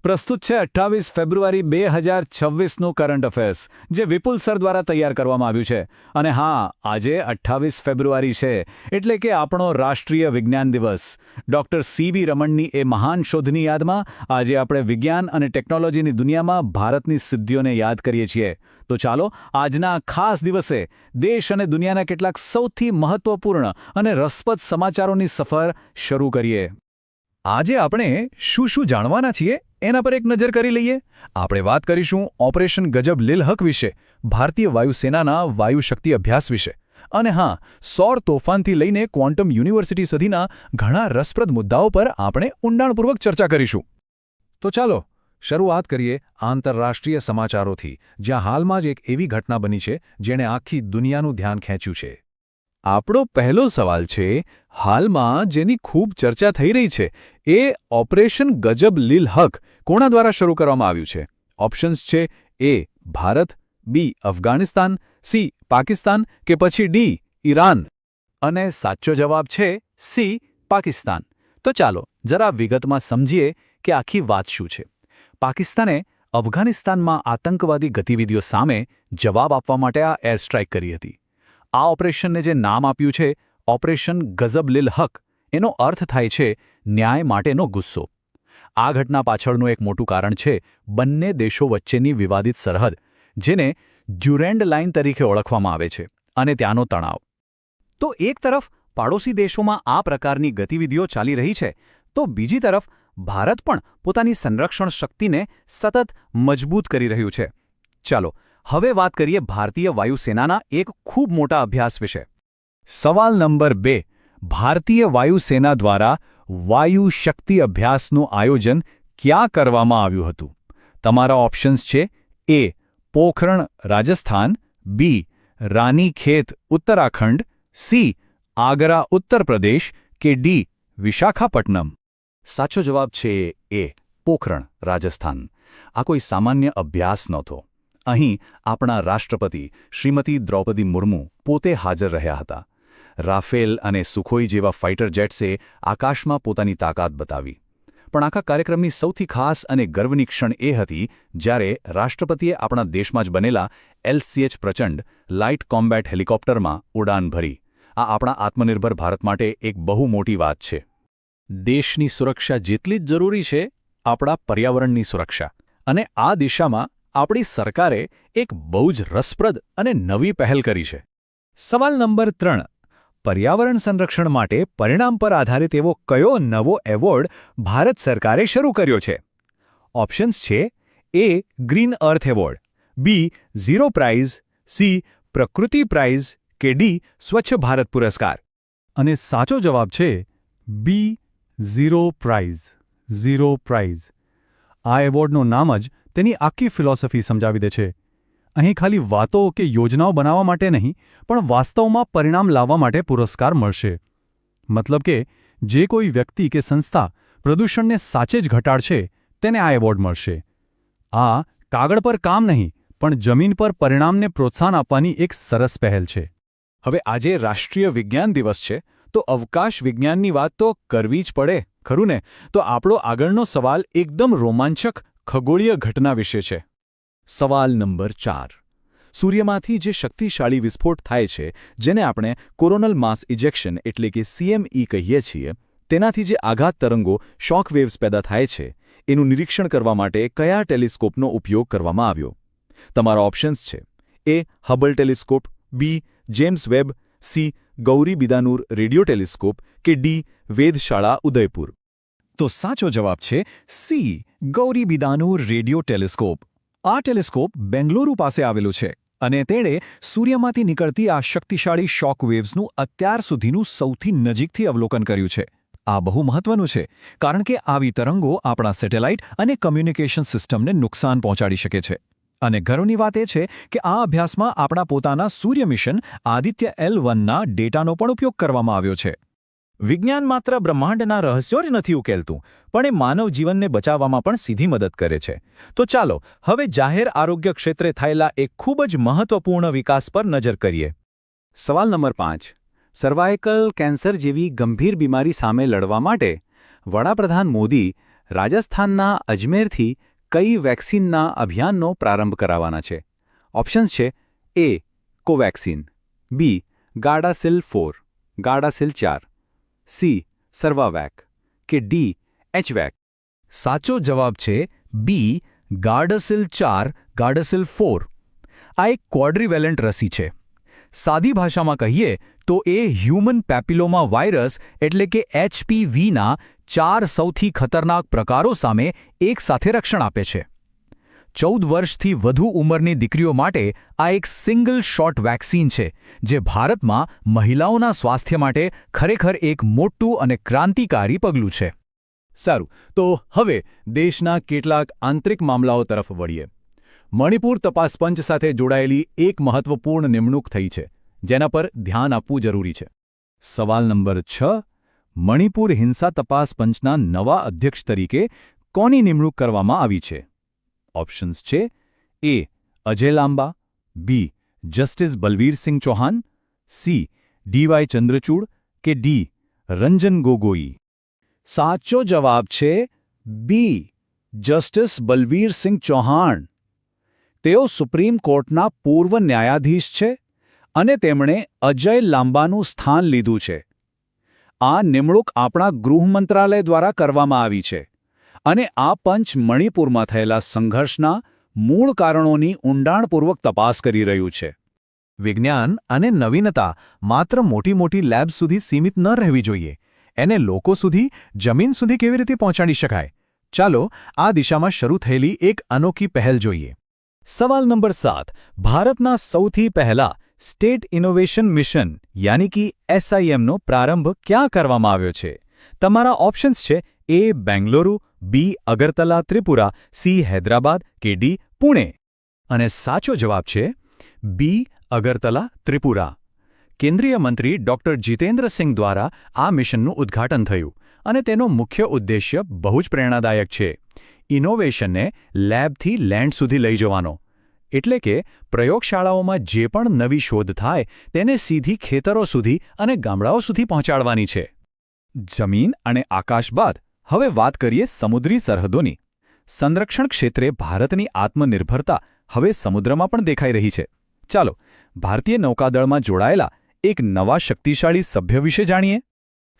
પ્રસ્તુત છે 28 ફેબ્રુઆરી 2026નું current affairs, જે વિપુલ સર દ્વારા તૈયાર કરવામાં આવ્યું છે. અને હા, આજે 28 ફેબ્રુઆરી છે, એટલે કે આપણો રાષ્ટ્રીય વિજ્ઞાન દિવસ. ડૉક્ટર CB રમણની એ મહાન શોધની યાદમાં આજે આપણે વિજ્ઞાન અને ટેકનોલોજીની દુનિયામાં ભારતની સિદ્ધિઓને યાદ કરીએ છીએ. તો ચાલો આજના ખાસ દિવસે દેશ અને દુનિયાના કેટલાક સૌથી મહત્વપૂર્ણ અને રસપ્રદ સમાચારોની સફર શરૂ કરીએ. આજે આપણે શું જાણવાના છીએ એના પર એક નજર કરી લઈએ. આપણે વાત કરીશું ઓપરેશન ગજબ લીલ હક વિશે, ભારતીય વાયુસેનાના વાયુશક્તિ અભ્યાસ વિશે. અને હા, સૌર તોફાનથી લઈને ક્વોન્ટમ યુનિવર્સિટી સુધીના ઘણા રસપ્રદ મુદ્દાઓ પર આપણે ઊંડાણપૂર્વક ચર્ચા કરીશું. તો ચાલો શરૂઆત કરીએ આંતરરાષ્ટ્રીય સમાચારોથી, જ્યાં હાલમાં જ એક એવી ઘટના બની છે જેણે આખી દુનિયાનું ધ્યાન ખેંચ્યું છે. આપણો પહેલો સવાલ છે, હાલમાં જેની ખૂબ ચર્ચા થઈ રહી છે એ ઓપરેશન ગજબ લીલ હક કોના દ્વારા શરૂ કરવામાં આવ્યું છે? ઓપ્શન્સ છે A Bharat, B Afghanistan, C Pakistan કે પછી D ઈરાન. અને સાચો જવાબ છે C પાકિસ્તાન. તો ચાલો જરા વિગતમાં સમજીએ કે આખી વાત શું છે. પાકિસ્તાને અફઘાનિસ્તાનમાં આતંકવાદી ગતિવિધિઓ સામે જવાબ આપવા માટે આ એર સ્ટ્રાઇક કરી હતી. આ ઓપરેશનને જે નામ આપ્યું છે ઓપરેશન ગજબ લીલ હક, એનો અર્થ થાય છે ન્યાય માટેનો ગુસ્સો. આ ઘટના પાછળનું એક મોટું કારણ છે બંને દેશો વચ્ચેની વિવાદિત સરહદ, જેને ડ્યુરેન્ડ લાઇન તરીકે ઓળખવામાં આવે છે, અને ત્યાંનો તણાવ. તો એક તરફ પાડોશી દેશોમાં આ પ્રકારની ગતિવિધિઓ ચાલી રહી છે, તો બીજી તરફ ભારત પણ પોતાની સંરક્ષણ શક્તિને સતત મજબૂત કરી રહ્યું છે. ચાલો હવે વાત કરીએ ભારતીય વાયુસેનાના એક ખૂબ મોટા અભ્યાસ વિશે. સવાલ નંબર 2, ભારતીય વાયુસેના દ્વારા વાયુ શક્તિ અભ્યાસનું આયોજન ક્યાં કરવામાં આવ્યું હતું? તમારા ઓપ્શન્સ છે A Pokhran Rajasthan, B Ranikhet Uttarakhand, C Agra Uttar Pradesh કે D વિશાખાપટ્ટનમ. સાચો જવાબ છે A પોખરણ રાજસ્થાન. આ કોઈ સામાન્ય અભ્યાસ નહોતો. અહીં આપણા રાષ્ટ્રપતિ શ્રીમતી દ્રૌપદી મુર્મુ પોતે હાજર રહ્યા હતા. રાફેલ અને સુખોઈ જેવા ફાઇટર જેટ્સે આકાશમાં પોતાની તાકાત બતાવી. પણ આખા કાર્યક્રમની સૌથી ખાસ અને ગર્વની ક્ષણ એ હતી જ્યારે રાષ્ટ્રપતિએ આપણા દેશમાં જ બનેલા LCH પ્રચંડ લાઇટ કોમ્બેટ હેલિકોપ્ટરમાં ઉડાન ભરી. આ આપણા આત્મનિર્ભર ભારત માટે એક બહુ મોટી વાત છે. દેશની સુરક્ષા જેટલી જ જરૂરી છે આપણા પર્યાવરણની સુરક્ષા. અને આ દિશામાં આપણી સરકારે એક બહુ જ રસપ્રદ અને નવી પહેલ કરી છે. સવાલ નંબર 3, પર્યાવરણ સંરક્ષણ માટે પરિણામ પર આધારિત એવો કયો નવો એવોર્ડ ભારત સરકારે શરૂ કર્યો છે? ઓપ્શન્સ છે A green earth award, B zero prize, C Prakriti prize કે D સ્વચ્છ ભારત પુરસ્કાર. અને સાચો જવાબ છે B zero prize. Zero prize. આ એવોર્ડનું નામ જ તેની આખી ફિલોસોફી સમજાવી દે છે. અહીં ખાલી વાતો કે યોજનાઓ બનાવવા માટે નહીં, પણ વાસ્તવમાં પરિણામ લાવવા માટે પુરસ્કાર મળશે. મતલબ કે જે કોઈ વ્યક્તિ કે સંસ્થા પ્રદૂષણને સાચે જ ઘટાડશે તેને આ એવોર્ડ મળશે. આ કાગળ પર કામ નહીં, પણ જમીન પર પરિણામને પ્રોત્સાહન આપવાની એક સરસ પહેલ છે. હવે આજે રાષ્ટ્રીય વિજ્ઞાન દિવસ છે, તો અવકાશ વિજ્ઞાનની વાત તો કરવી જ પડે, ખરું ને? તો આપણો આગળનો સવાલ એકદમ રોમાંચક ખગોળીય ઘટના વિશે છે. સવાલ નંબર 4, સૂર્યમાંથી જે શક્તિશાળી વિસ્ફોટ થાય છે, જેને આપણે કોરોનલ માસ ઇજેક્શન એટલે કે CME કહીએ છીએ, તેનાથી જે આઘાત તરંગો શોક વેવ્સ પેદા થાય છે, એનું નિરીક્ષણ કરવા માટે કયા ટેલિસ્કોપનો ઉપયોગ કરવામાં આવ્યો? તમારા ઓપ્શન્સ છે A Hubble telescope, B James Webb, C Gauribidanur radio telescope કે D વેધશાળા ઉદયપુર. તો સાચો જવાબ છે C Gauribidanur radio telescope. આ ટેલિસ્કોપ બેંગલુરુ પાસે આવેલું છે અને તેણે સૂર્યમાંથી નીકળતી આ શક્તિશાળી શોક વેવ્સનું અત્યાર સુધીનું સૌથી નજીકથી અવલોકન કર્યું છે. આ બહુ મહત્વનું છે કારણ કે આવી તરંગો આપણા સેટેલાઇટ અને કમ્યુનિકેશન સિસ્ટમને નુકસાન પહોંચાડી શકે છે. અને ગર્વની વાત એ છે કે આ અભ્યાસમાં આપણા પોતાના સૂર્ય મિશન આદિત્ય L1ના ડેટાનો પણ ઉપયોગ કરવામાં આવ્યો છે. વિજ્ઞાન માત્ર બ્રહ્માંડના રહસ્યો જ નથી ઉકેલતું, પણ એ માનવ જીવનને બચાવવામાં પણ સીધી મદદ કરે છે. તો ચાલો હવે જાહેર આરોગ્ય ક્ષેત્રે થયેલા એક ખૂબ જ મહત્વપૂર્ણ વિકાસ પર નજર કરીએ. સવાલ નંબર 5, સર્વાઇકલ કેન્સર જેવી ગંભીર બીમારી સામે લડવા માટે વડાપ્રધાન મોદી રાજસ્થાનના અજમેરથી કઈ વેક્સિનના અભિયાનનો પ્રારંભ કરાવવાના છે? ઓપ્શન્સ છે એ કોવેક્સિન, બી ગાર્ડાસિલ 4, ગાર્ડાસિલ 4, સી સર્વાવેક કે ડી એચવેક. સાચો જવાબ છે બી ગાર્ડાસિલ 4, ગાર્ડાસિલ 4. આ એક ક્વોડ્રિવેલેન્ટ રસી છે. સાદી ભાષામાં કહીએ તો એ હ્યુમન પેપિલોમા વાયરસ એટલે કે HPVના 4 સૌથી ખતરનાક પ્રકારો સામે એકસાથે રક્ષણ આપે છે. 14 વર્ષથી વધુ ઉંમરની દીકરીઓ માટે આ એક સિંગલ શોટ વેક્સિન છે, જે ભારતમાં મહિલાઓના સ્વાસ્થ્ય માટે ખરેખર એક મોટું અને ક્રાંતિકારી પગલું છે. સારું, તો હવે દેશના કેટલાક આંતરિક મામલાઓ તરફ વળીએ. મણિપુર તપાસ પંચ સાથે જોડાયેલી એક મહત્વપૂર્ણ નિમણૂક થઈ છે, જેના પર ધ્યાન આપવું જરૂરી છે. સવાલ નંબર 6. મણિપુર હિંસા તપાસ પંચના નવા અધ્યક્ષ તરીકે કોની નિમણૂક કરવામાં આવી છે? ઓપ્શન્સ છે A Ajay Lamba, B justice Balbir Singh Chauhan, C DY Chandrachud કે ડી રંજન ગોગોઈ. સાચો જવાબ છે બી જસ્ટિસ બલવીરસિંહ ચૌહાણ. તેઓ સુપ્રીમ કોર્ટના પૂર્વ ન્યાયાધીશ છે અને તેમણે અજય લાંબાનું સ્થાન લીધું છે. આ નિમણૂક આપણા ગૃહ મંત્રાલય દ્વારા કરવામાં આવી છે અને આ પંચ મણિપુરમાં થયેલા સંઘર્ષના મૂળ કારણોની ઊંડાણપૂર્વક તપાસ કરી રહ્યું છે. વિજ્ઞાન અને નવીનતા માત્ર મોટી મોટી લેબ્સ સુધી સીમિત ન રહેવી જોઈએ. એને લોકો સુધી, જમીન સુધી કેવી રીતે પહોંચાડી શકાય? ચાલો આ દિશામાં શરૂ થયેલી એક અનોખી પહેલ જોઈએ. સવાલ નંબર 7. ભારતના સૌથી પહેલા સ્ટેટ ઇનોવેશન મિશન યાની કે SIMનો પ્રારંભ ક્યાં કરવામાં આવ્યો છે? તમારા ઓપ્શન્સ છે એ બેંગલુરુ, બી અગરતલા ત્રિપુરા, સી હૈદરાબાદ કે ડી પુણે. અને સાચો જવાબ છે બી અગરતલા ત્રિપુરા. કેન્દ્રીય મંત્રી ડોક્ટર જીતેન્દ્રસિંહ દ્વારા આ મિશનનું ઉદ્ઘાટન થયું અને તેનો મુખ્ય ઉદ્દેશ્ય બહુ જ પ્રેરણાદાયક છે. ઇનોવેશનને લેબથી લેન્ડ સુધી લઈ જવાનો. એટલે કે પ્રયોગશાળાઓમાં જે પણ નવી શોધ થાય તેને સીધી ખેતરો સુધી અને ગામડાઓ સુધી પહોંચાડવાની છે. જમીન અને આકાશ બાદ હવે વાત કરીએ સમુદ્રી સરહદોની. સંરક્ષણ ક્ષેત્રે ભારતની આત્મનિર્ભરતા હવે સમુદ્રમાં પણ દેખાઈ રહી છે. ચાલો ભારતીય નૌકાદળમાં જોડાયેલા એક નવા શક્તિશાળી સભ્ય વિશે જાણીએ.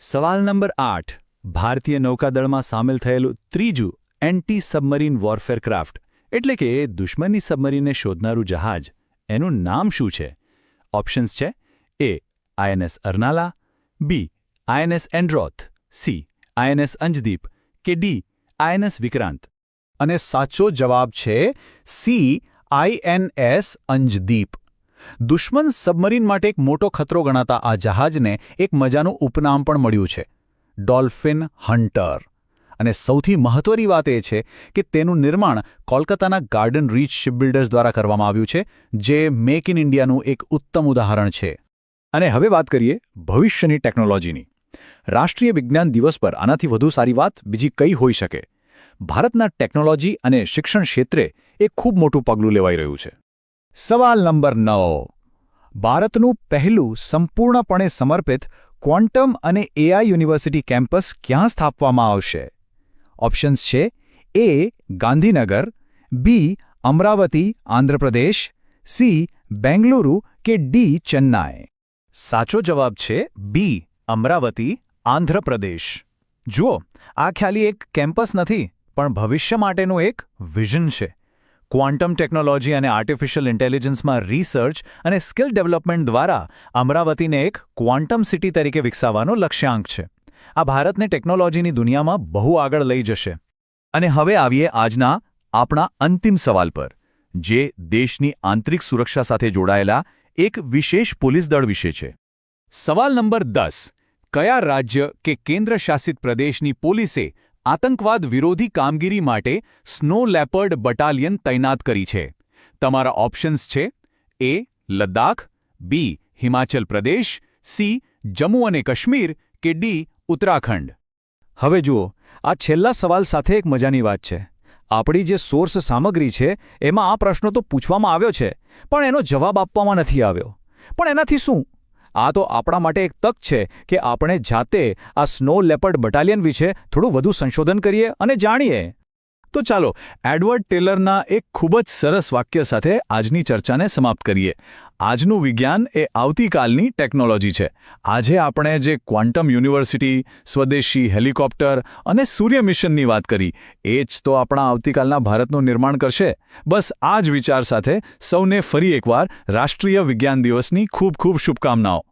સવાલ નંબર 8. ભારતીય નૌકાદળમાં સામેલ થયેલું ત્રીજું એન્ટી સબમરીન વોરફેર ક્રાફ્ટ એટલે કે દુશ્મનની સબમરીનને શોધનારું જહાજ, એનું નામ શું છે? ઓપ્શન્સ છે એ INS અર્નાલા, બી INS Androth, C INS Anjadip કે ડી INS વિક્રાંત. અને સાચો જવાબ છે સી INS અંજદીપ. દુશ્મન સબમરીન માટે એક મોટો ખતરો ગણાતા આ જહાજને એક મજાનું ઉપનામ પણ મળ્યું છે, ડોલ્ફિન હન્ટર. અને સૌથી મહત્વની વાત એ છે કે તેનું નિર્માણ કોલકાતાના ગાર્ડન રીચ શિપબિલ્ડર્સ દ્વારા કરવામાં આવ્યું છે, જે મેક ઇન ઇન્ડિયાનું એક ઉત્તમ ઉદાહરણ છે. અને હવે વાત કરીએ ભવિષ્યની ટેકનોલોજીની. રાષ્ટ્રીય વિજ્ઞાન દિવસ પર આનાથી વધુ સારી વાત બીજી કઈ હોઈ શકે? ભારતના ટેકનોલોજી અને શિક્ષણ ક્ષેત્રે એક ખૂબ મોટું પગલું લેવાઈ રહ્યું છે. સવાલ નંબર 9. ભારતનું પહેલું સંપૂર્ણપણે સમર્પિત ક્વોન્ટમ અને AI યુનિવર્સિટી કેમ્પસ ક્યાં સ્થાપવામાં આવશે? ઓપ્શન્સ છે એ ગાંધીનગર, બી અમરાવતી આંધ્રપ્રદેશ, સી બેંગલુરુ કે ડી ચેન્નાઈ. સાચો જવાબ છે બી અમરાવતી આંધ્રપ્રદેશ. જુઓ, આ ખાલી એક કેમ્પસ નથી પણ ભવિષ્ય માટેનું એક વિઝન છે. ક્વોન્ટમ ટેકનોલોજી અને આર્ટિફિશિયલ ઇન્ટેલિજન્સમાં રિસર્ચ અને સ્કિલ ડેવલપમેન્ટ દ્વારા અમરાવતીને એક ક્વોન્ટમ સિટી તરીકે વિકસાવવાનો લક્ષ્યાંક છે. આ ભારતને ટેકનોલોજીની દુનિયામાં બહુ આગળ લઈ જશે. અને હવે આવીએ આજના આપણા અંતિમ સવાલ પર, જે દેશની આંતરિક સુરક્ષા સાથે જોડાયેલા એક વિશેષ પોલીસ દળ વિશે છે. સવાલ નંબર 10. કયા રાજ્ય કે કેન્દ્રશાસિત પ્રદેશની પોલીસે આતંકવાદ વિરોધી કામગીરી માટે સ્નો લેપર્ડ બટાલિયન તૈનાત કરી છે? તમારા ઓપ્શન્સ છે એ લદ્દાખ, બી હિમાચલ પ્રદેશ, સી જમ્મુ અને કાશ્મીર કે ડી ઉત્તરાખંડ. હવે જુઓ, આ છેલ્લા સવાલ સાથે એક મજાની વાત છે. આપણી જે સોર્સ સામગ્રી છે એમાં આ પ્રશ્નો તો પૂછવામાં આવ્યો છે, પણ એનો જવાબ આપવામાં નથી આવ્યો. પણ એનાથી શું? આ તો આપણા માટે એક તક છે કે આપણે જાતે આ સ્નો લેપર્ડ બટાલિયન વિશે થોડું વધુ સંશોધન કરીએ અને જાણીએ. તો ચાલો એડવર્ડ ટેલરના એક ખૂબ જ સરસ વાક્ય સાથે આજની ચર્ચાને સમાપ્ત કરીએ. આજનું વિજ્ઞાન એ આવતીકાલની ટેકનોલોજી છે. આજે આપણે જે ક્વોન્ટમ યુનિવર્સિટી, સ્વદેશી હેલિકોપ્ટર અને સૂર્ય મિશનની વાત કરી, એ જ તો આપણા આવતીકાલના ભારતનું નિર્માણ કરશે. બસ આ જ વિચાર સાથે સૌને ફરી એકવાર રાષ્ટ્રીય વિજ્ઞાન દિવસની ખૂબ ખૂબ શુભકામનાઓ.